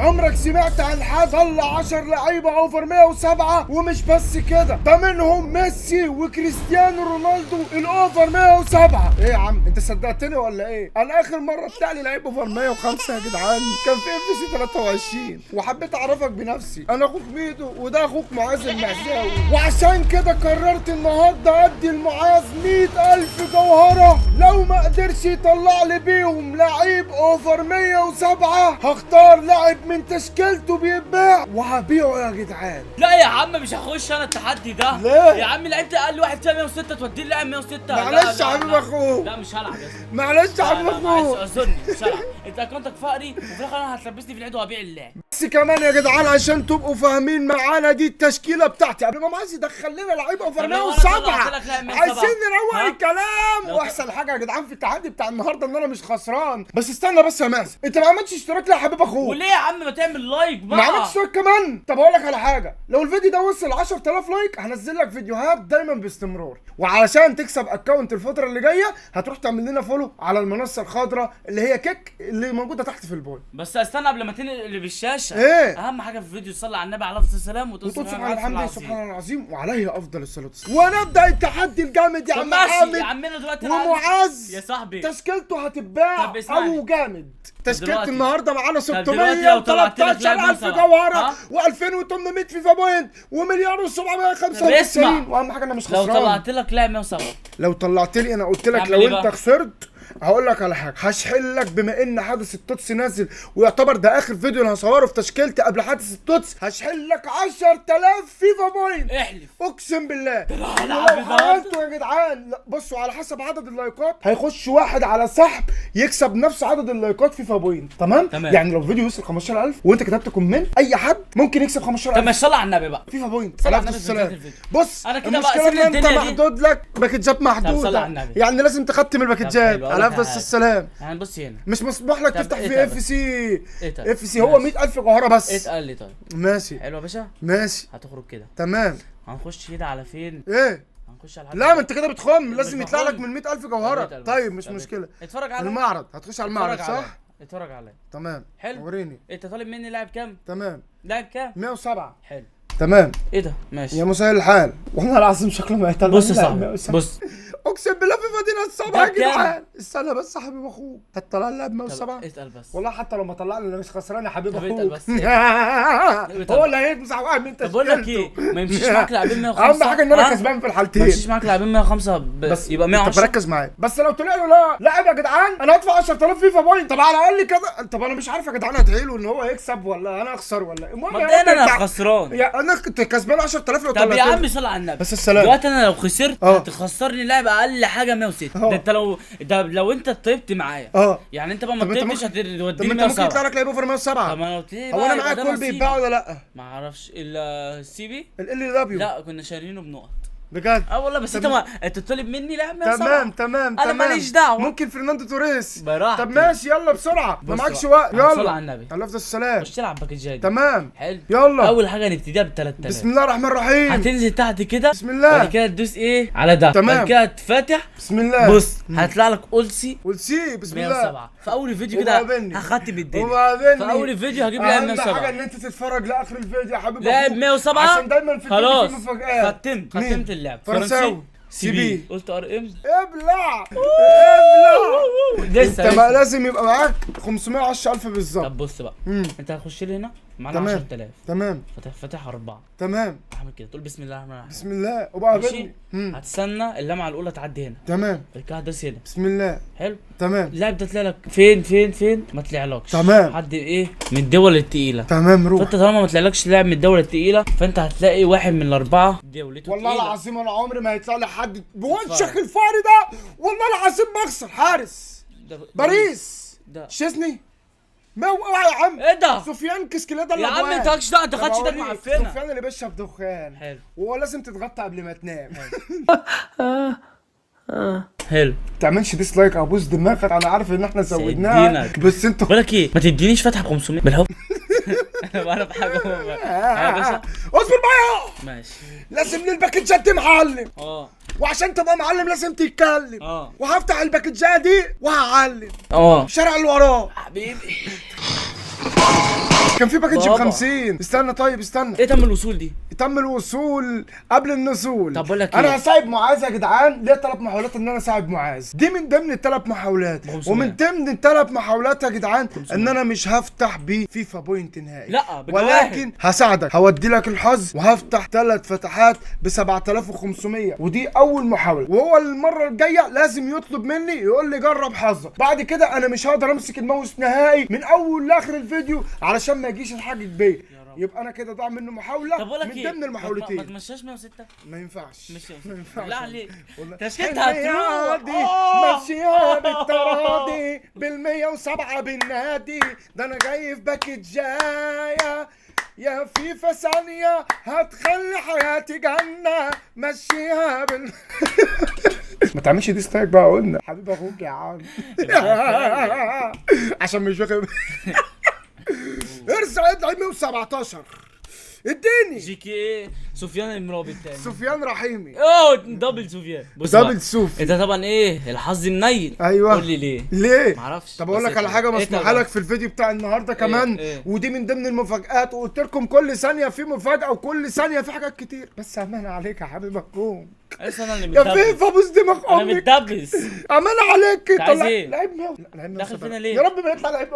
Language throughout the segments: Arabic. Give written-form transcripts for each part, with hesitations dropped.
عمرك سمعت عن حد طلع 10 لعيبه اوفر 107؟ ومش بس كده، ده منهم ميسي وكريستيانو رونالدو الاوفر 107. ايه يا عم انت صدقتني ولا ايه؟ انا اخر مره طلع لي لعيب اوفر 105 يا جدعان كان في FC 23، وحبيت اعرفك بنفسي. انا اخوك ميدو وده اخوك معاذ المعزاوي، وعشان كده قررت النهارده ادي المعاذ 100,000 جوهره لو ما قدرش يطلع لي بيهم لعيب اوفر 107. هختار لاعب من تشكيلته بيتباع وهبيعه يا جدعان. لا يا عم مش هخش انا التحدي ده. ليه؟ يا عم لعبت اقل واحد فيها 106 توديه لاعب 106. معلش يا حبيب اخوك. لا مش هلعب يا اسطى. معلش يا حبيب اخوك. اعذرني مش هلعب. انت اكونتك فقري وفي الاخر انا هتلبسني في العيد وهبيع اللعب. بس كمان يا جدعان عشان تبقوا فاهمين معانا، دي التشكيله بتاعتي قبل ما معاذ يدخل لنا لعيبه اوفر 107. عايزين نروق الكلام. واحسن حاجه يا جدعان في التحدي بتاع النهارده ان انا مش خسران. بس استنى بس يا مازن، انت ما عملتش اشتراك ليه يا حبيب اخوك؟ وليه يا عم ما تعمل لايك بقى؟ ما عملتش اشتراك كمان؟ طب اقول لك على حاجه، لو الفيديو ده وصل 10,000 لايك هنزل لك فيديوهات دايما باستمرار. وعلشان تكسب اكونت الفتره اللي جايه هتروح تعمل لنا فولو على المنصه الخضراء اللي هي كيك اللي موجوده تحت في البوي. بس استنى قبل ما تنقل اللي بالشاشه. ايه اهم حاجه في الفيديو تصلي على النبي عليه الصلاه والسلام وتقول سبحان الحمد سبحان العظيم وعليه افضل الصلاه والسلام. ونبدا التحدي الجامد يا عم حامد. يا عمنا دلوقتي ومعاذ يا صاحبي تشكيلته هتتباع او جامد. تشكيلة النهارده معانا 613,000 جوهره و2800 فيفا بوينت ومليار و795. واهم حاجه انا مش خسران. لو طلعت لك لاعب 107. لو طلعت لي انا قلت لك لو انت خسرت هقول لك على حاجه، هشحن لك بما ان حادث التوتس نازل ويعتبر ده اخر فيديو انا هصوره في تشكيلتي قبل حادث التوتس، هشحن لك 10,000 فيفا بوينت. احلف اقسم بالله. لو حاولتوا يا جدعان بصوا على حسب عدد اللايكات هيخش واحد على سحب يكسب نفس عدد اللايكات فيفا بوينت. تمام. يعني لو فيديو وصل 15,000 وانت كتبت كومنت اي حد ممكن يكسب 15,000. طب ما صلي على النبي بقى فيفا بوينت. على السلام. بص انا كده المشكله ان انت محدود لك باكجات محدوده، يعني لازم تختم الباكجات. على افضل السلام. يعني بص هنا مش مسموح لك تفتح في اف سي هو 100,000 جوهره بس. اتقل لي طيب. ماشي حلو يا باشا. ماشي هتخرج كده تمام. هنخش كده على فين؟ ايه؟ هنخش على لا ما انت كده بتخم، لازم يطلع لك من 100,000 جوهره. طيب مش مشكله. اتفرج على المعرض. هتخش على المعرض صح؟ اتفرج عليا. تمام. حلو. وريني انت طالب مني لاعب كام؟ تمام. لاعب كام؟ 107. حلو. تمام. ايه ده؟ ماشي يا مسهل الحال. والله العظيم شكله ما يطلع. بص يا صاحبي بص اقسم بالله في مدينه السبعه يا جدعان. استنى بس يا حبيب اخوك، هتطلع لي لاعب 107؟ اتقل بس والله حتى لو ما طلع لي انا مش خسران يا حبيب اخوك. بس هو اللي هيمسح واحد من انت. بقول لك ايه، ما يمشيش معاك لاعبين 105. اهم حاجه ان انا كسبان في الحالتين. ما يمشيش معاك لاعبين 105 بس يبقى 110. انت بركز معايا. بس لو طلع له لا لاعب يا جدعان انا هدفع 10,000 فيفا بوينت. طب على الاقل كده. طب انا مش عارف يا جدعان ادعي له ان هو يكسب ولا انا اخسر ولا ايه. المهم انا خسران. انا كنت كسبان 10,000 لو طلعت. طب يا عم صل على النبي بس السلام. دلوقتي انا لو خسرت هتخسرني لاعب اقل حاجه 106. ده انت لو انت طيبت معايا. يعني انت بقى ما طيبتش هتوديني 107. طب انت ممكن يطلع لك لعيب اوفر 107. طب ما انا قلت ليه هو انا معايا كول بيتباع ولا لا؟ ما اعرفش السي بي ال دبليو. لا كنا شارينه بنقط بجد. والله بس انت تطلب مني لاعب 107. تمام انا ماليش دعوه. ممكن فرناندو توريس براحتي. طب ماشي يلا بسرعه ما معكش وقت. يلا صل على النبي. على افضل السلام. خش تلعب باكجات. تمام حلو. يلا اول حاجه نبتديها ب 3000. بسم الله الرحمن الرحيم. هتنزل تحت كده. بسم الله. بعد كده تدوس ايه على ده. تمام. بعد كده تفتح. بسم الله. بص هيطلع لك اولسي بسم الله 107. في اول فيديو كده هختم الدنيا. في اول فيديو هجيب لاعب 107. اهم حاجه ان انت تتفرج لاخر الفيديو يا حبيبي. لاعب 107 عشان دايما في خلاص مفاجآت. ختمت اللعب. فرنساوي سي بي. قلت ار ام. ابلع لسه انت بقى لازم يبقى معاك 510,000 بالظبط. طب بص بقى انت هتخش لي هنا معانا 10,000. تمام. فاتح 4. تمام. اعمل كده تقول بسم الله الرحمن الرحيم. بسم الله وبقى ماشي. هتستنى اللمعه الاولى تعدي هنا. تمام. بعد كده هتدوس هنا. بسم الله. حلو. تمام. اللاعب ده طلع لك فين ما طلعلكش. تمام. حد ايه من الدول الثقيله. تمام روح. فانت طالما ما طلعلكش لاعب من الدول الثقيله فانت هتلاقي واحد من الاربعه دولته والله تقيلة. العظيم انا عمري ما هيطلع لي حد بوشك الفاري ده. والله العظيم بخسر. حارس باريس ده شيزني اوعى يا عم. ايه ده؟ سفيان كسكيلادا يا عم انت مالكش دعوه. انت خدتش ايدك معفنه. سفيان اللي بيشرب دخان. حلو. وهو لازم تتغطى قبل ما تنام. حلو. تعملش ديسلايك ابوس دماغك. انا عارف ان احنا زودناها بس انتوا بقول لك ايه ما تدينيش فتحه ب 500 بالحب. انا بعرف حاجه يا باشا. اصبر بقى. ماشي. لازم للباكجات دي معلم. وعشان تبقى معلم لازم تتكلم. وهفتح الباكجات دي وهعلم. شارع اللي وراه حبيبي. كان في باكج ب بابا. 50. استنى طيب استنى. ايه تم الوصول دي؟ تم الوصول قبل النزول. طب بقول لك انا ايه؟ هساعد معاذ يا جدعان، ليا 3 محاولات ان انا اساعد معاذ، دي من ضمن ال3 محاولات، 500. ومن ضمن ال3 محاولات يا جدعان ان انا مش هفتح بفيفا بوينت نهائي، لا ولكن هساعدك، هودي لك الحظ وهفتح 3 فتحات ب 7500، ودي اول محاوله، وهو المره الجايه لازم يطلب مني يقول لي جرب حظك. بعد كده انا مش هقدر امسك الماوس نهائي من اول لاخر الفيديو علشان ما يجيش الحاج بيه. يبقى انا كده ضاع منه محاوله طب بقول لك من ايه؟ ضمن ما المحاولتين. تمشيش 106. ما ينفعش مش ما ينفعش لا عليك. والله. تشكيلتها هتروح. ماشيها بالتراضي بال107 بالنادي، ده انا جاي في باكجايه يا فيفا ثانيه هتخلي حياتي جنه، مشيها ما تعملش دي ستايك بقى، قلنا حبيب اخوك يا عم عشان مش واخد ارجع ادعي 117 اديني جي كي ايه سفيان المرابي التاني. سفيان رحيمي. اوه دبل سفيان. بص دبل بقى، سوفي. انت طبعا ايه الحظ منيل. ايوه قول لي ليه؟ ليه؟ معرفش. طب اقول بس لك على إيه حاجه طبعا؟ مسموحه لك في الفيديو بتاع النهارده كمان، إيه؟ ودي من ضمن المفاجآت، وقلت لكم كل ثانيه في مفاجاه وكل ثانيه في حاجات كتير، بس امان عليك يا حبيب اخوك بس انا اللي يا متدبس. فيفا بوس دماغ انا امك، متدبس. امان عليك. أنت عايز إيه؟ لعيب مية. لعيب داخل فينا ليه؟ يا رب ما يطلع لعيب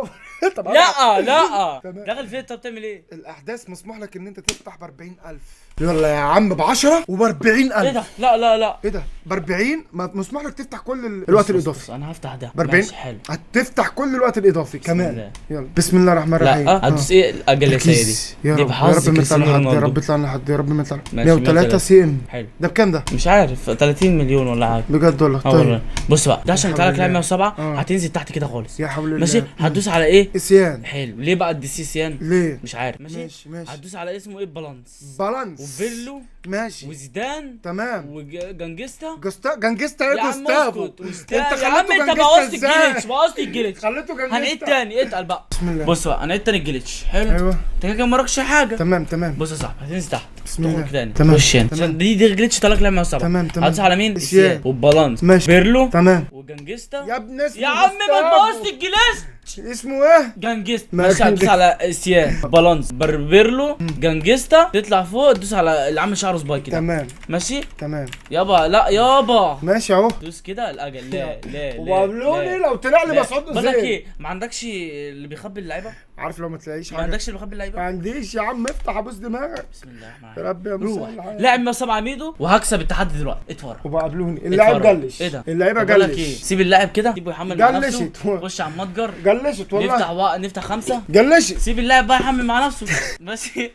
طب لا لا تمام. داخل فين؟ طب تعمل ايه؟ الاحداث مسموح لك ان انت تفتح ب 40000. يلا يا عم ب 10 وب 40000. ايه ده؟ لا لا لا ايه ده؟ ب 40 مسموح لك تفتح كل الوقت الاضافي. انا هفتح ده ب 40 ماشي حلو. هتفتح كل الوقت الاضافي كمان. الله. يلا بسم الله الرحمن الرحيم. لا هتدوس ايه الاجل يا سيدي؟ يا دي رب بحظ يا رب ما كريستيانو يطلع لحد، يا رونالدو. رب يطلع لحد، يا رب ما يطلع. ماشي، 103 103. سي ام. حلو. ده بكام ده؟ مش عارف 30 مليون ولا حاجه بجد والله. اه طيب والله. بص بقى ده عشان يا يطلع لك حول لاعب الله. 107 آه. هتنزل تحت كده خالص. يا حول الله. ماشي هتدوس على ايه؟ اسيان. حلو. ليه بقى الدي سي سيان؟ ليه؟ مش عارف. ماشي ماشي ماشي. هتدوس على اسمه ايه؟ بالانس بالانس. وفيرلو ماشي وزيدان تمام. وجانجستا. جانجستا يا ايه عم جوستافو؟ اسكت انت يا عم خليته انت جانجستا بوظت ازاي؟ الجليتش بوظت الجليتش. خليته جانجستا. هنعيد تاني اتقل بقى. بسم الله. بص بقى هنعيد تاني الجليتش. حلو. ايوه انت كده ما وراكش حاجه. تمام تمام. بص يا صاحبي هتنزل تحت. بسم الله. تخرج تاني. تمام. خش هنا تمام. عشان دي جليتش طلعك لعب 107. تمام تمام. هتدوس على مين؟ اسيان. اسيان وبالانس ماشي. فيرلو تمام. وجانجستا. يا ابن اسمه يا عم ما جوستافو. تبوظت الجليتش. اسمه ايه؟ جانجستا. ما ماشي هتدوس جانجستا. على اسيان بالانس بربيرلو جانجستا تطلع فوق تدوس على اللي عامل شعره سبايك كده. تمام ماشي تمام. يابا لا يابا ماشي اهو. دوس كده الاجل. لا لا وقابلوني لو طلع لي مسعود بقول لك ازاي؟ ايه ما عندكش اللي بيخبي اللعيبه؟ عارف لو ما تلاقيش ما حاجه. عندكش اللي بيخبي ما اللعيبه؟ عنديش يا عم، افتح ابوس دماغك. بسم الله الرحمن يا الرحيم. رب يا روح مسهل. لاعب 107 ميدو وهكسب التحدي دلوقتي. اتفرج. وبقابلوني اللاعب جلش. ايه ده؟ اللعيبه طب بقول لك ايه جلش. سيب اللاعب كده سيبه يحمل مع نفسه. جلشت. خش على المتجر جلشت نفتح والله. نفتح 5. جلشت. سيب اللاعب بقى يحمل مع نفسه. ماشي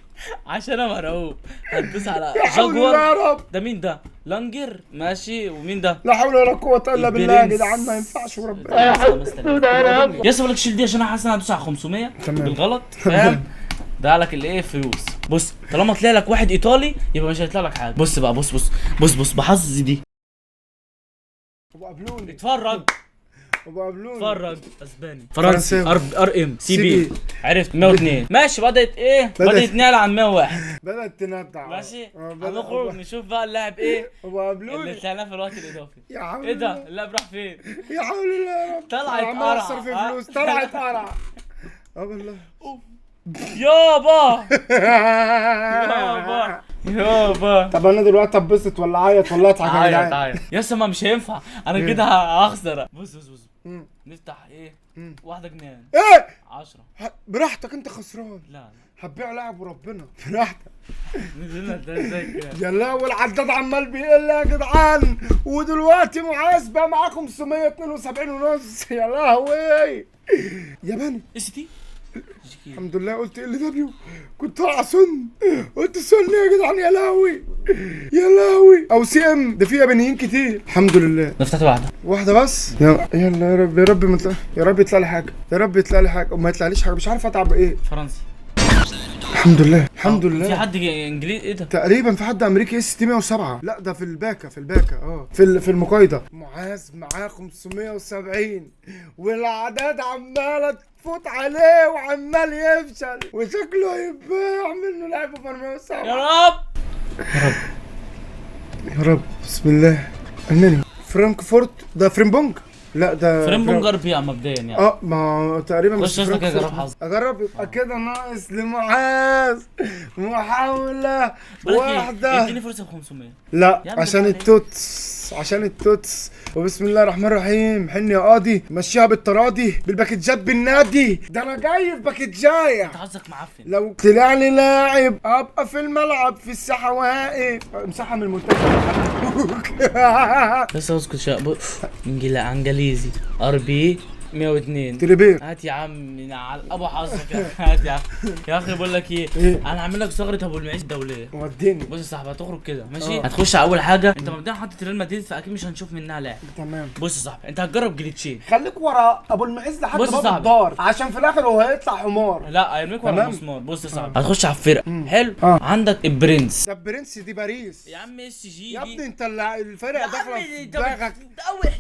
عشان انا مرعوب. هتدوس على يا حول الله يا جاكور. رب. ده مين ده؟ لانجر. ماشي ومين ده؟ لا حول ولا قوة الا بالله يا البرنس. جدعان، ما ينفعش وربنا. يا اسطى بقول لك شيل دي عشان انا حاسس ان انا هدوس على 500 تمام. بالغلط فاهم؟ ده لك الايه فلوس. بص طالما طلع لك واحد ايطالي يبقى مش هيطلع لك حاجه. بص بقى بص بحظ دي. وبقابلوني. اتفرج وبقابلوني. اتفرج. اسباني فرنسي فرنساوي. ار ام سي بي. عرفت 102 ماشي. بدات ايه؟ بدات نعلى عن 101. بدأت تندع. ماشي بدأ- هنخرج نشوف بقى اللاعب ايه اللي وبقابلوني. طلعناه في الوقت الاضافي. يا حول ايه ده؟ الله. اللاعب راح فين؟ يا حول الله يا رب. طلعت عمال قرع. اخسر في فلوس. طلعت قرع. اه والله. يابا يابا طب انا دلوقتي اتبسط ولا اعيط ولا اضحك يا عيط جدعان؟ عيط يا اسطى ما مش هينفع انا كده هخسر. بص مم. نفتح ايه؟ مم. واحدة جنان ايه 10. براحتك انت خسران. لا هتبيع لاعب وربنا براحتك. نزلنا ده ازاي كده؟ يا لا والعداد عمال بيقل يا جدعان، ودلوقتي معاذ بقى معاه 572 ونص. يا لهوي ياباني. اس تي الحمد لله قلت ال دبليو، كنت طالع سن، قلت سن يا جدعان. يا لهوي يا لهوي. او سي ام، ده في يابانيين كتير. الحمد لله. نفتح واحدة واحدة بس. يلا يا رب يا رب يا رب يطلع لي حاجة، يا رب يطلع لي حاجة، وما يطلعليش حاجة. مش عارف اتعب ايه. فرنسي. الحمد لله الحمد لله. في حد انجليزي ايه ده؟ تقريبا في حد امريكي اس تي 107. لا ده في الباكا في المقايضه. معاذ معاه 570 والاعداد عماله تفوت عليه وعمال يفشل وشكله هيتباع منه لعبه في 107. يا رب يا رب. بسم الله. المانيا فرانكفورت. ده فريمبونج. لا ده فريمبونج ار بي مبدئيا يعني. ما تقريبا مش قصدك اجرب حظ. اجرب يبقى كده ناقص لمعاذ محاولة واحدة. اديني فرصة ب 500. لا عشان التوتس، عشان التوتس. وبسم الله الرحمن الرحيم. حن يا قاضي مشيها بالتراضي بالباكيتجات بالنادي. ده انا جاي في باكيتجايه. انت حظك معفن. لو طلع لي لاعب ابقى في الملعب في الساحه واقف. امسحها من المنتخب. بس اسكت شويه. انجليزي ار بي 102 تريبير. هات يا عم من على ابو حظك يا اخي. هات يا عم. يا اخي بقول لك ايه، انا هعمل لك ثغره ابو المعيش الدوليه. وديني. بص يا صاحبي هتخرج كده ماشي. هتخش على اول حاجه. انت مبدئيا حاطط ريال مدريد فاكيد مش هنشوف منها لاعب. تمام. بص يا صاحبي انت هتجرب جليتشين. خليك ورا ابو المعز لحد بص يا باب صاحبي. الدار عشان في الاخر هو هيطلع حمار. لا هيرميك ورا تمام. المسمار. بص يا صاحبي هتخش على الفرق. حلو. آه. عندك البرنس. ده برنس دي باريس. يا عم اس جي يا دي. ابني انت الفرق داخله في دماغك.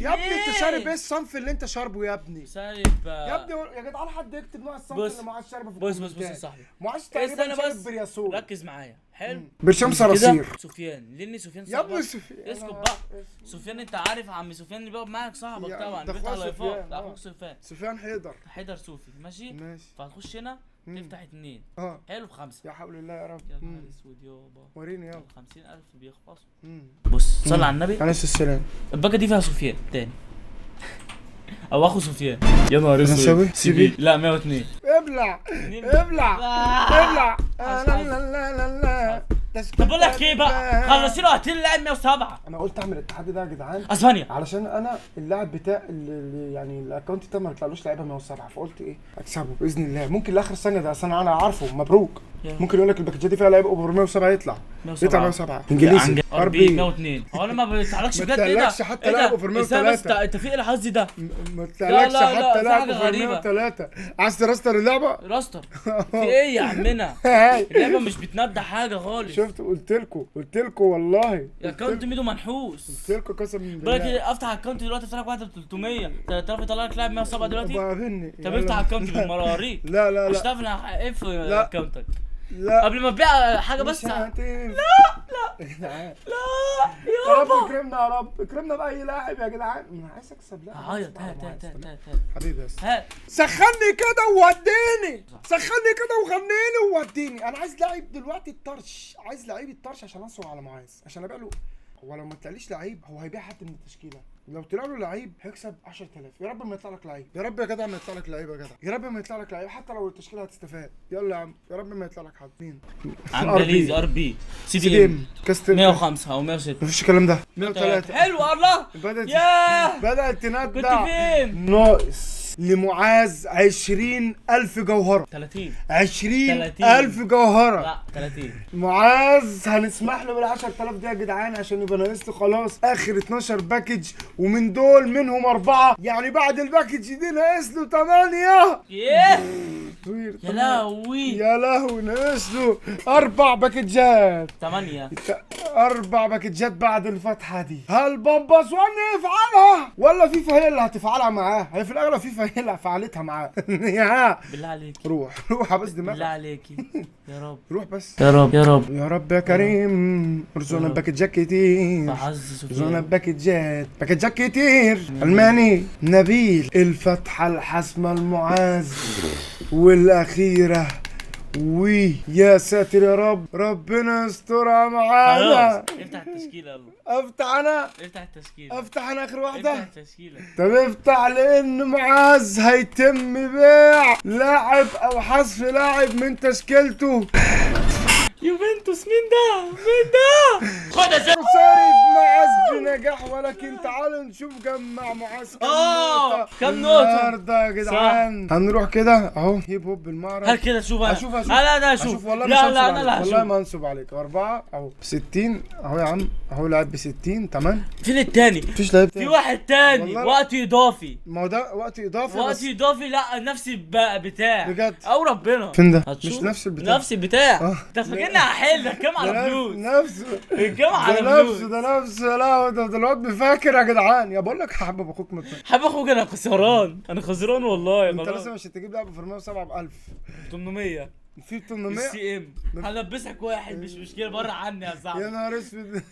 يا ابني انت شارب ايه الصنف اللي انت شاربه يا ابني؟ شارب يا ابني يا جدعان حد يكتب نوع الصنف بص. اللي معاه شاربه في بص الكومنتات. يا صاحبي. معاش استنى تقريبا شارب بس برياسول. ركز معايا. حلو. برشام كده صراصير. سفيان لاني سفيان يا صاحبك. ابني سفيان. اسكت بقى. سفيان انت عارف عم سفيان اللي بيقعد معاك صاحبك طبعا. ده بيفتح اخويا لايفات. سفيان. ده اخوك سفيان. سفيان حيدر. حيدر صوفي ماشي. ماشي. فهتخش هنا تفتح 2. حلو ب5. يا حول الله يا رب. يا نهار اسود يابا. وريني يلا. 50,000 بيخلصوا. بص صلي على النبي. عليه السلام. الباكه دي فيها سفيان تاني او اخو سفيان. يا نهار نسوي؟ اسود. سي بي؟ لا 102. ابلع ابلع ابلع. لا لا لا لا لا. طب بقول لك ايه بقى، خلصي له هاتي لي لاعب 107. انا قلت اعمل التحدي ده يا جدعان اسبانيا علشان انا اللاعب بتاع اللي يعني الاكونت ده ما يطلعلوش لعيبه 107. فقلت ايه اكسبه باذن الله. ممكن لاخر الثانيه ده اصل انا عارفه مبروك. ممكن يقول لك الباكجات دي فيها لعيب اوفر 107 يطلع 107 انجليزي ار بي 102. هو انا ما بيطلعلكش بجد. ايه ده؟ ما حتى لاعب اوفر 103. انت في ايه الحظ ده؟ ما طلعلكش حتى لاعب اوفر 103. عايز تراستر اللعبه؟ راستر. في ايه يا عمنا؟ اللعبه مش بتندى حاجه خالص. شفت قلت لكم والله. يا اكونت ميدو منحوس. قلت لكم قسم بالله. بقول لك ايه، افتح اكونت دلوقتي افتح لك واحده ب 300. تعرف يطلع لك لاعب 107 دلوقتي؟ بقابلني. طب افتح اكونت بالمراريق. لا لا لا. مش تعرف انا اقف اكونتك. لا قبل ما تبيع حاجه بس. لا لا يا يابا. رب اكرمنا يا رب اكرمنا باي لاعب يا جدعان. انا عايز اكسب. لا هعيط. هات حبيبي بس هات. سخني كده ووديني. سخني كده وغنيني ووديني. انا عايز لاعب دلوقتي الطرش. عايز لعيب الطرش عشان انصر على معاذ عشان ابيع له. هو لو ما طلعليش لعيب هو هيبيع حد من التشكيله. لو طلع له لعيب هيكسب 10000. يا رب ما يطلع لك لعيب. يا رب يا جدع ما يطلع لك لعيب يا جدع. يا رب ما يطلع لك لعيب حتى لو التشكيله هتستفاد. يلا يا عم يا رب ما يطلع لك حد. مين؟ انجليزي ار بي سي دي ام كاست 105 او 106. مفيش الكلام ده. 103. حلو الله. بدأت تندع. كنت فين؟ ناقص لمعاذ 20,000 جوهرة. 30. 20,000 جوهرة. لا 30. معاذ هنسمح له بال 10,000 دي يا جدعان عشان يبقى ناقص له خلاص اخر 12 باكج ومن دول منهم 4 يعني بعد الباكج دي ناقص له 8. يا لهوي يا لهوي ناقص له 4 باكجات. 8. 4 باكجات بعد الفتحة دي. هل بامباس يفعلها ولا فيفا هي اللي هتفعلها معاه؟ هي في الاغلب فيفا هي اللي فعلتها معاه. بالله عليك روح بس دماغك. بالله عليكي يا رب. روح بس. يا رب يا رب يا رب يا كريم. ارزقنا باكجات كتير. بعز ارزقنا سفيان. باكجات كتير. الماني نبيل. الفتحة الحاسمة المعاذ والاخيرة. ويا ساتر يا رب ربنا يسترها معانا. افتح التشكيله يلا. افتح انا. افتح التشكيله. افتح انا اخر واحده. افتح التشكيله. طب افتح لان معاذ هيتم بيع لاعب او حذف لاعب من تشكيلته. يوفنتوس. مين ده؟ خد يا صارف معاذ بنجاح ولكن تعالوا نشوف جمع معاذ كم نقطة النهارده يا جدعان. هنروح كده اهو هيب هوب بالمعرض. هل كده اشوف انا؟ اشوف لا اشوف والله لا انا لا والله ما انصب عليك. 4 اهو 60 اهو يا عم اهو لاعب ب 60 تمام. فين التاني؟ مفيش لاعب تاني. في واحد تاني وقت اضافي. ما هو ده وقت اضافي. وقت اضافي. لا نفس البتاع بجد او ربنا. فين ده؟ مش نفس البتاع. نفس البتاع. انت فاكرني هحل الكام على فلوس؟ نفسه الكام على فلوس. ده نفسه. لا ده الواد بيفكر يا جدعان. يا بقول لك حبب اخوك حبب اخوك. انا خسران والله. انت لازم عشان تجيب لعبه في 107 ب 1000 800 في 800 السي ام هلبسك واحد مش مشكله بره عني يا صاحبي. يا نهار اسود.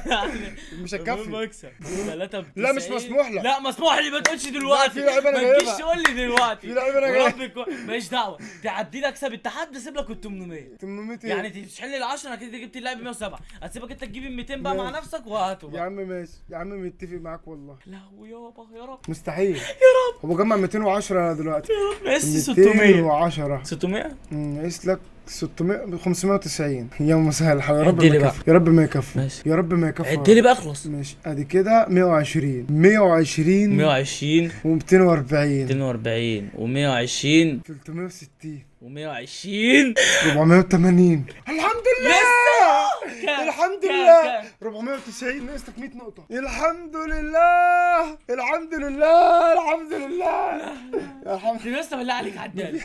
يعني مش هتكفي. مكسب 3 لا مش مسموح لك. لا مسموح لي، ما تقولش دلوقتي. في لعيبه انا ما تجيش جايبها. تقول لي دلوقتي. في لعيبه انا جايبها. ماليش دعوه، تعدي لي اكسب التحدي اسيب لك ال 800. 800 ايه؟ يعني تشحن لي ال 10 انا كده جبت اللاعب ب 107، هسيبك انت تجيب ال 200 بقى مع نفسك وهاته يا بقى. عم ماشي يا عم، متفق معاك والله. لهوي يابا يا رب مستحيل يا رب هو جمع 210 دلوقتي. يا رب. ناقص 600 210 600 ناقص لك 600 590. يا مسهل يا رب عدلي ما بقى. يكفي، يا رب ما يكفي، ماشي. يا رب ما يكفي. عد لي بقى اخلص. ماشي ادي كده 120 120 120 و240 240 و120 360 و120 480. الحمد لله كام؟ الحمد كام؟ لله. كام؟ 490 ناقص لك 100 نقطة. الحمد لله الحمد لله الحمد لله الحمد يا اسطى بالله عليك عدالي،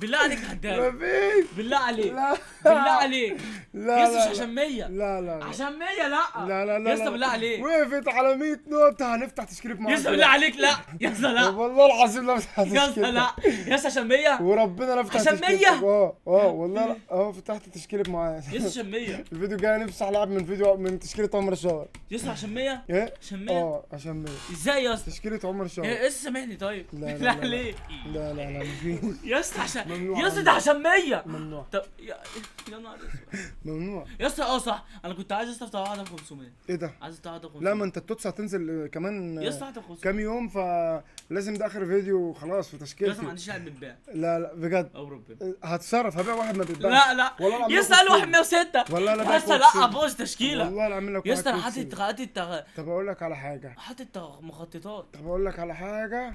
بالله عليك عدالي، مفيش. بالله عليك لا بالله عليك. لا يا اسطى لا مش عشان 100. لا لا عشان 100 لا لا لا لا يا اسطى بالله عليك. وقفت على 100 نقطة هنفتح تشكيلة معاك. يا اسطى بالله عليك لا يا اسطى لا والله العظيم لا فتحت يا اسطى تشكيلة. لا يا اسطى عشان 100 وربنا لا فتحت عشان تشكيلتك. 100. والله لا فتحت تشكيلة معايا. يا اسطى عشان 100 الفيديو الجاي نفتح لعب من تشكيلة عمر الشاور. يا اسطى عشان 100 ايه؟ عشان 100 عشان 100 ازاي يا اسطى؟ تشكيلة عمر الشاور. يا اسطى سامحني طيب لا لا بالله لا. عليك. لا لا لا مفيش. يا اسطى عشان ممنوع يا اسطى ده عشان 100. ممنوع طب يا نهار اسود. ممنوع. يا اسطى صح، انا كنت عايز استفتح واحده ب 500. ايه ده؟ عايز استفتح واحده ب 500. لا ما انت التوتس هتنزل كمان يا اسطى واحده ب 500 كام يوم، فلازم ده اخر فيديو خلاص في يا اسطى تشكيلتي. ما عنديش لاعب بيتباع لا لا بجد او ربنا. هتصرف هبيع واحد ما بيتباعش. لا لا والله العظيم يا اسطى قال واحد 106. والله لا يا اسطى لا ابوظ تشكيله. والله لا اعمل لك يا اسطى انا واحد كوتشي. طب اقول لك على حاجه، حاطط مخططات. طب اقول لك على حاجه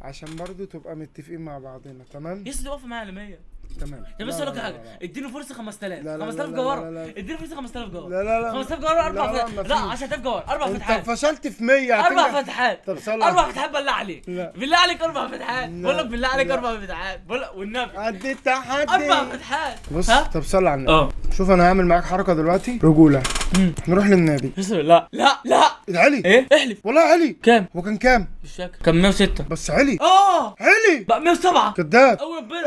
عشان برضو تبقى متفقين مع بعضنا. تمام يا اسطى واقف معايا على 100. تمام. طب بس لا، اقول لك لا، حاجه، لا، لا. اديله فرصه 5000 لا، لا، 5000 لا، جوهره. لا، لا، لا. اديله فرصه 5000 جوهره. لا، لا، لا. 5000 جوهره لا، 4 لا، فتحات. مفيش. لا 10000 جوهره 4 انت فتحات. فشلت في 100 4 هتنجح. فتحات. طب صلى 4 فتحات بالله عليك. لا. بالله عليك 4 فتحات. لا. بقول لك بالله عليك لا. 4 فتحات. بقول لك والنبي قد التحدي 4 فتحات. بص ها؟ طب صلي على النبي. اه شوف انا هعمل معاك حركه دلوقتي رجوله. نروح للنادي. لا لا لا علي ايه احلف. والله علي. كام؟ هو كان كام؟ مش فاكر. كان 106 بس علي علي بقى 107. كداب. او ربنا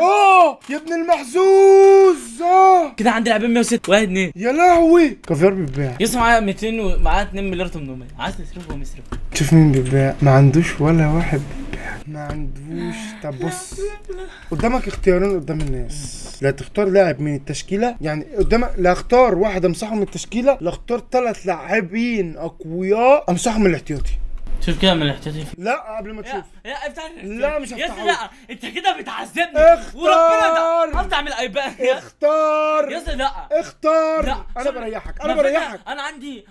يا ابن المحظوظ. كده عندي لاعبين 106 واحد 2. يا لهوي كافيار بيتباع. يسمع معايا 200 ومعايا 2 مليار 800. عايز تصرفه ومصرف. شوف مين بيتباع، ما عندوش ولا واحد بيتباع، ما عندوش. طب بص قدامك اختيارين قدام الناس، لا تختار لاعب من التشكيله، يعني قدامك لا اختار واحد امسحه من التشكيله، لا اختار 3 لاعبين اقوياء امسحهم من الاحتياطي. شوف كده من الاحتياطي. لا قبل ما تشوف. يا افتح. لا مش يا هفتحه. لا انت كده بتعذبني. اختار. وربنا ده افتح من الايباد. اختار يا لا اختار. لا انا شوف- بريحك ما انا فكرة، بريحك. انا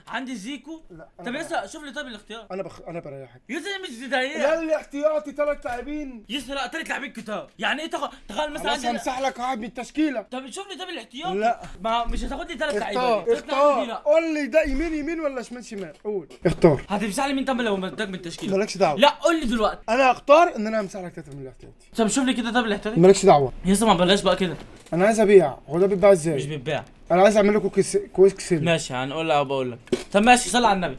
عندي زيكو. لا طب يا شوف لي طيب الاختيار. انا بريحك. يا مش لا بدايه. الاحتياطي 3 لاعبين. يا لا 3 لاعبين كتاب. يعني ايه تخيل مثلا خلاص همسح لك واحد من التشكيله. طب شوف لي طب الاحتياط. لا. ما مش هتاخد لي 3 اختار لعيبه. اختار قول لي ده يمين ولا شمال قول اختار. هتمسح لي مين طب لو مداك من التشكيله؟ مالكش دعوه. لا قول لي دلوقتي. انا هختار ان انا همسح لك 3 من الاحتياطي. طب شوف لي كده طب الاحتياطي. مالكش دعوه. يا ما بلاش بقى كده. انا عايز ابيع. هو ده بيتباع مش ازاي؟ بيتباع. انا عايز اعمل لكم كويك سيل. ماشي هنقول لك بقول لك. طب ماشي صلي على النبي.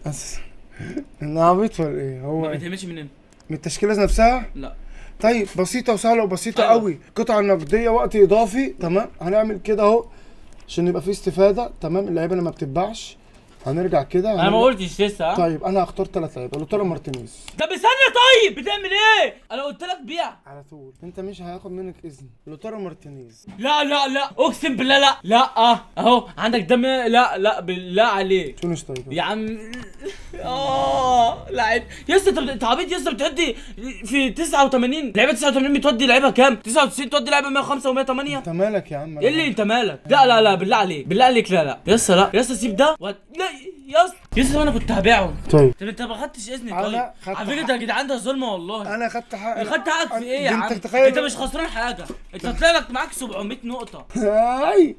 انا عبيط ولا ايه؟ هو ما إيه؟ بيتهمش منين؟ من التشكيله نفسها؟ لا طيب بسيطه وسهله وبسيطه أيوة. قوي. قطعه نقديه وقت اضافي. تمام هنعمل كده اهو عشان يبقى فيه استفاده. تمام اللعيبه اللي ما بتتباعش هنرجع كده. انا ما قلتش لسه. طيب انا هختار 3 لعيبه. لوتارو مارتينيز. طب استنى طيب بتعمل ايه؟ انا قلت لك بيع. على طول انت مش هياخد منك اذن. لوتارو مارتينيز. لا لا لا اقسم بالله لا لا اهو عندك دم. لا بالله عليك شو طيب يا عم. لعيب يا اسطى. انت عبيط يا اسطى. بتودي في 89 لعيبه. 89 بتودي لعيبه كام؟ 99 تودي لعيبه 105 و108. انت مالك يا عم؟ ايه اللي انت مالك؟ لا بالله عليك بالله عليك. لا يا اسطى لا يا اسطى سيب ده لا يا اسطى يا اسطى انا كنت هبيعه. طيب طب انت ما خدتش اذني. أنا طيب خدت على فكره ده يا جدعان ده ظلم والله. انا خدت حقي. خدت حقك في ايه يا عم؟ انت تخيل انت مش خسران حاجه. انت طلع لك معاك 700 نقطه. اي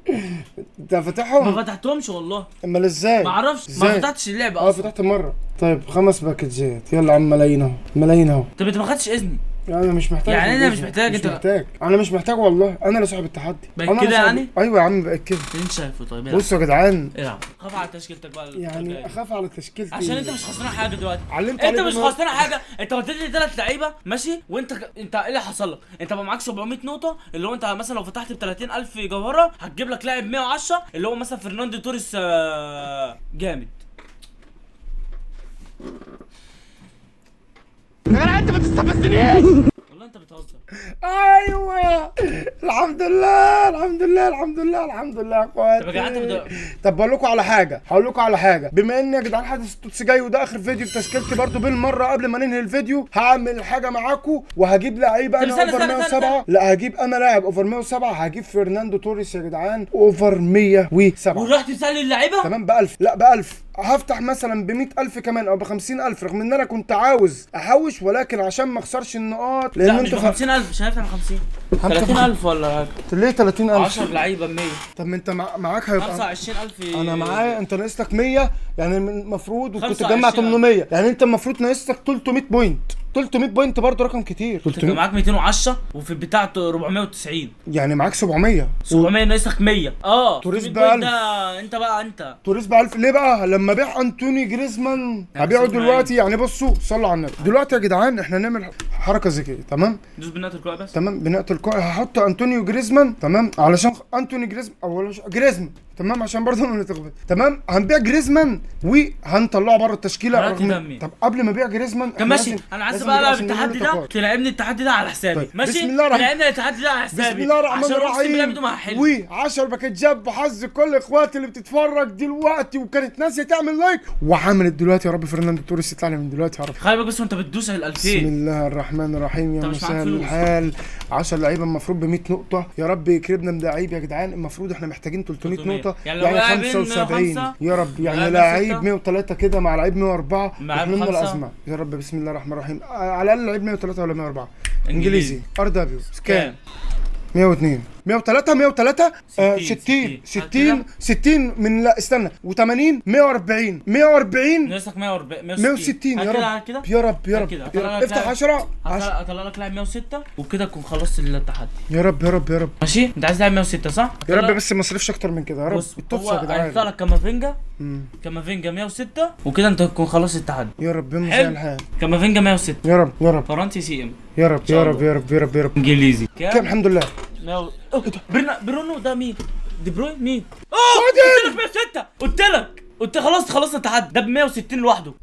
انت فاتحهم؟ ما فتحتهمش والله. امال ازاي؟ ما اعرفش ما فتحتش اللعبه اه اصلا. فتحت مره. طيب 5 باكجات. يلا يا عم ملايين اهو ملايين اهو. طب انت ما خدتش اذني. يعني انا مش محتاج. يعني انا مش محتاج. مش محتاج، انا مش محتاج والله، انا اللي صاحب التحدي. بقى كده يعني؟ ايوه يا عم بقى كده. انت شايفه؟ طيب بصوا يا جدعان، العب. خاف على تشكيلتك بقى. يعني اخاف على تشكيلتي عشان انت مش خسران حاجه دلوقتي. علمت انت عليك مش خسران حاجه. انت وديت لي 3 لعيبه ماشي، وانت انت ايه اللي حصل لك؟ انت بقى معاك 700 نقطه، اللي هو انت مثلا لو فتحت ب 30000 جوهره هتجيب لك لاعب 110 اللي هو مثلا فرناندو توريس جامد. يا جدع انت ما تستفزنيش والله انت بتهزر. ايوه الحمد لله الحمد لله الحمد لله الحمد لله يا اخواتي. طب يا جدعان طب بقول لكم على حاجه، هقول لكم على حاجه، بما ان يا جدعان حدث التوتس جاي وده اخر فيديو في تشكيلتي برضو بالمره، قبل ما ننهي الفيديو هعمل حاجه معاكم وهجيب لعيبه انا اوفر 107. لا هجيب انا لاعب اوفر 107، هجيب فرناندو توريس يا جدعان اوفر 107. ورحت تسالي اللعيبه؟ تمام ب 1000. لا ب 1000 هفتح مثلا ب 100000 كمان او ب 50000، رغم ان انا كنت عاوز احوش ولكن عشان ما اخسرش النقاط. لان لا مش ب 50000 مش هينفع 50 30000 ولا حاجه. ليه 30000؟ 10 لعيبه ب 100. طب ما انت معاك هيبقى 25000. انا معايا، انت ناقصك 100 يعني المفروض، وكنت تجمع 800 يعني انت المفروض ناقصك 300 بوينت. 300 بوينت برضه رقم كتير. انت معاك 210 وفي البتاع 490 يعني معاك 700 ناقصك 100. توريس ب 1000. انت بقى انت توريس ب 1000 ليه بقى؟ لما بيع انتوني جريزمان هبيعه دلوقتي. يعني بصوا صلوا على النبي دلوقتي يا جدعان، احنا نعمل حركه ذكيه. تمام دوس بنات الكوع بس. تمام بنات الكوع. هحط انتونيو جريزمان تمام علشان انتوني جريزمان او جريزمان تمام عشان برضه ما نتغلط. تمام هنبيع جريزمان وهنطلعه بره التشكيله. طب قبل ما ابيع جريزمان طب ماشي، انا عايز بقى العب التحدي ده، تلعبني التحدي ده على حسابي. طيب. ماشي بسم الله الرحمن تلعبني التحدي ده على حسابي. بسم الله الرحمن الرحيم. و10 باكيت جاب بحظ كل اخواتي اللي بتتفرج دلوقتي وكانت ناسيه تعمل لايك وعملت دلوقتي. يا رب فرناندو توريس يطلع لي من دلوقتي يا رب. خلي بالك بس وانت بتدوس ال 2000. بسم الله الرحمن الرحيم. يا مسهل الحال. 10 لعيبه المفروض ب 100 نقطه. يا رب يكرمنا من لعيب يا جدعان. المفروض احنا محتاجين 300 نقطه يعني 75 يا رب. يعني لعيب 103 كده مع لعيب 104 يحللنا الازمه يا رب. بسم الله الرحمن الرحيم. على الاقل لعيب 103 ولا 104 انجليزي. ار دبليو سكان 102 103 103 60 60 من لا استنى و80 140 ناقصك 160 يا رب يا رب يا رب. افتح 10 اطلع لك لاعب 106 وكده تكون خلصت التحدي. يا رب يا رب يا رب. ماشي انت عايز لاعب 106 صح؟ يا رب بس ما اصرفش اكتر من كده يا رب. التوتس يا جدعان هيطلع لك كامافينجا 106 وكده انت تكون خلصت التحدي. يا رب يا الحال. كامافينجا 106 يا رب يا رب. فرنسي سي ام يا رب يا رب يا رب يا رب يا رب. انجليزي كام؟ الحمد لله. برونو ده مين؟ دي بروين مين؟ قلت لك 106 قلت خلاص خلصنا التحدي. ده ب 160 لوحده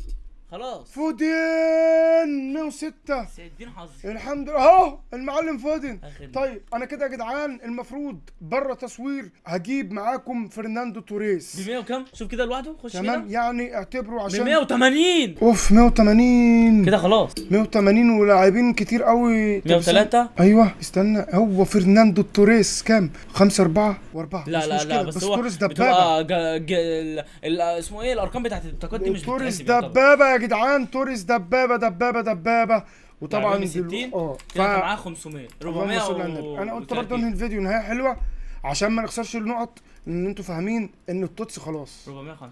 خلاص. فودين 106 سيدين حظ. الحمد لله اهو المعلم فودين. طيب انا كده يا جدعان المفروض بره تصوير هجيب معاكم فرناندو توريس ب 100 وكام؟ شوف كده لوحده خش تمام كده. يعني اعتبروا عشان ب 180 اوف 180 كده خلاص. 180 ولاعبين كتير قوي. 103 ايوه استنى. هو فرناندو توريس كام؟ 5 4 و4 لا بس هو توريس دبابه. اسمه ايه الارقام بتاعت التقدم مش توريس دبابه يا جدعان. توريس دبابه وطبعا 60 كده معاه 500 400 انا قلت برضه انهي الفيديو نهايه حلوه عشان ما نخسرش النقط. ان انتوا فاهمين ان التوتس خلاص 450.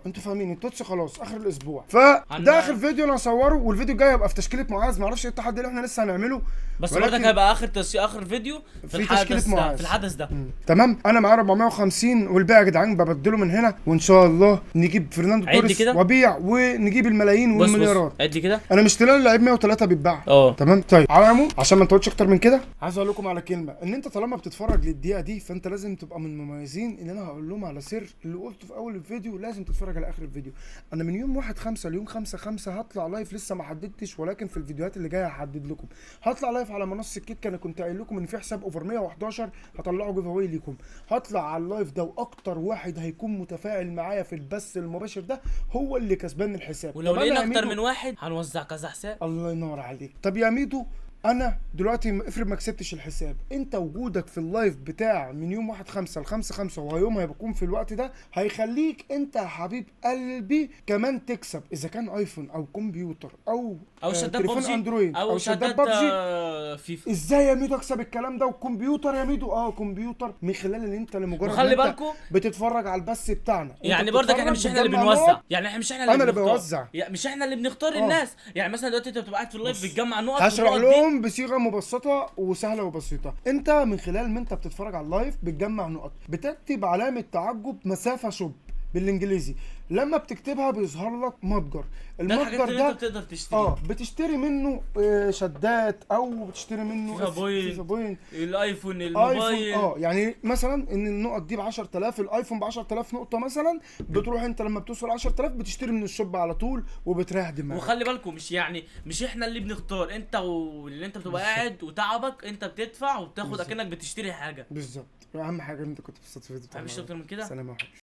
انتوا فاهمين التوتس خلاص اخر الاسبوع. فده اخر فيديو انا هصوره والفيديو الجاي هيبقى في تشكيله معاذ. ما اعرفش ايه التحدي اللي احنا لسه هنعمله بس برضك هيبقى اخر فيديو في تشكيله معاذ في الحدث ده. تمام انا معايا 450 والباقي يا جدعان ببدله من هنا وان شاء الله نجيب فرناندو توريس وابيع ونجيب الملايين والمليارات. عد كده. انا مش تلاقي لعيب 103 بيتباع. تمام. طيب على العموم عشان ما نطولش اكتر من كده عايز اقول لكم على كلمه، ان انت طالما بتتفرج للدقيقه دي فانت لازم تبقى من المميزين اللي انا هقول لهم على سر اللي قلته في اول الفيديو. لازم تتفرج على اخر الفيديو. انا من يوم 1/5 ليوم 5/5 هطلع لايف. لسه ما حددتش ولكن في الفيديوهات اللي جايه هحدد لكم. هطلع لايف على منصه كيك. انا كنت قايل لكم ان في حساب اوفر 111 هطلعه جيف اواي ليكم. هطلع على اللايف ده واكتر واحد هيكون متفاعل معايا في البث المباشر ده هو اللي كسبان الحساب. ولو لقينا اكتر من واحد هنوزع كذا حساب. الله ينور عليك. طب يا ميدو انا دلوقتي افرض ما كسبتش الحساب، انت وجودك في اللايف بتاع من يوم 1/5 ل5/5 ويومها بيكون في الوقت ده هيخليك انت يا حبيب قلبي كمان تكسب اذا كان ايفون او كمبيوتر او تليفون اندرويد او شداد ببجي. ازاي يا ميدو اكسب الكلام ده والكمبيوتر يا ميدو؟ كمبيوتر من خلال ان انت لمجرد خلي بالكم بتتفرج على البث بتاعنا. يعني برضك احنا مش احنا اللي بنوزع. يعني احنا مش احنا اللي بوزع. يعني مش احنا اللي بنختار الناس. يعني مثلا دلوقتي انت بتبقى قاعد في اللايف بتجمع نقط هشرح لهم لهم بصيغه مبسطه وسهله وبسيطه. انت من خلال ما انت بتتفرج على اللايف بتجمع نقط، بتكتب علامه تعجب مسافه شوب بالانجليزي، لما بتكتبها بيظهر لك متجر. ده الحاجات المتجر اللي انت ده بتقدر تشتريها. بتشتري منه شدات، او بتشتري منه فيفا بوينت، الايفون، ايفون. الموبايل. يعني مثلا ان النقط دي ب 10000، الايفون ب 10000 نقطه مثلا، بتروح انت لما بتوصل 10000 بتشتري من الشوب على طول وبتريح دماغك. وخلي بالكم مش احنا اللي بنختار، انت واللي انت بتبقى قاعد وتعبك انت بتدفع وبتاخد بالظبط. اكنك بتشتري حاجه. بالظبط، اهم حاجه ان انت كنت بتستفيد. مفيش اكتر من كده. سلام يا حبيبي.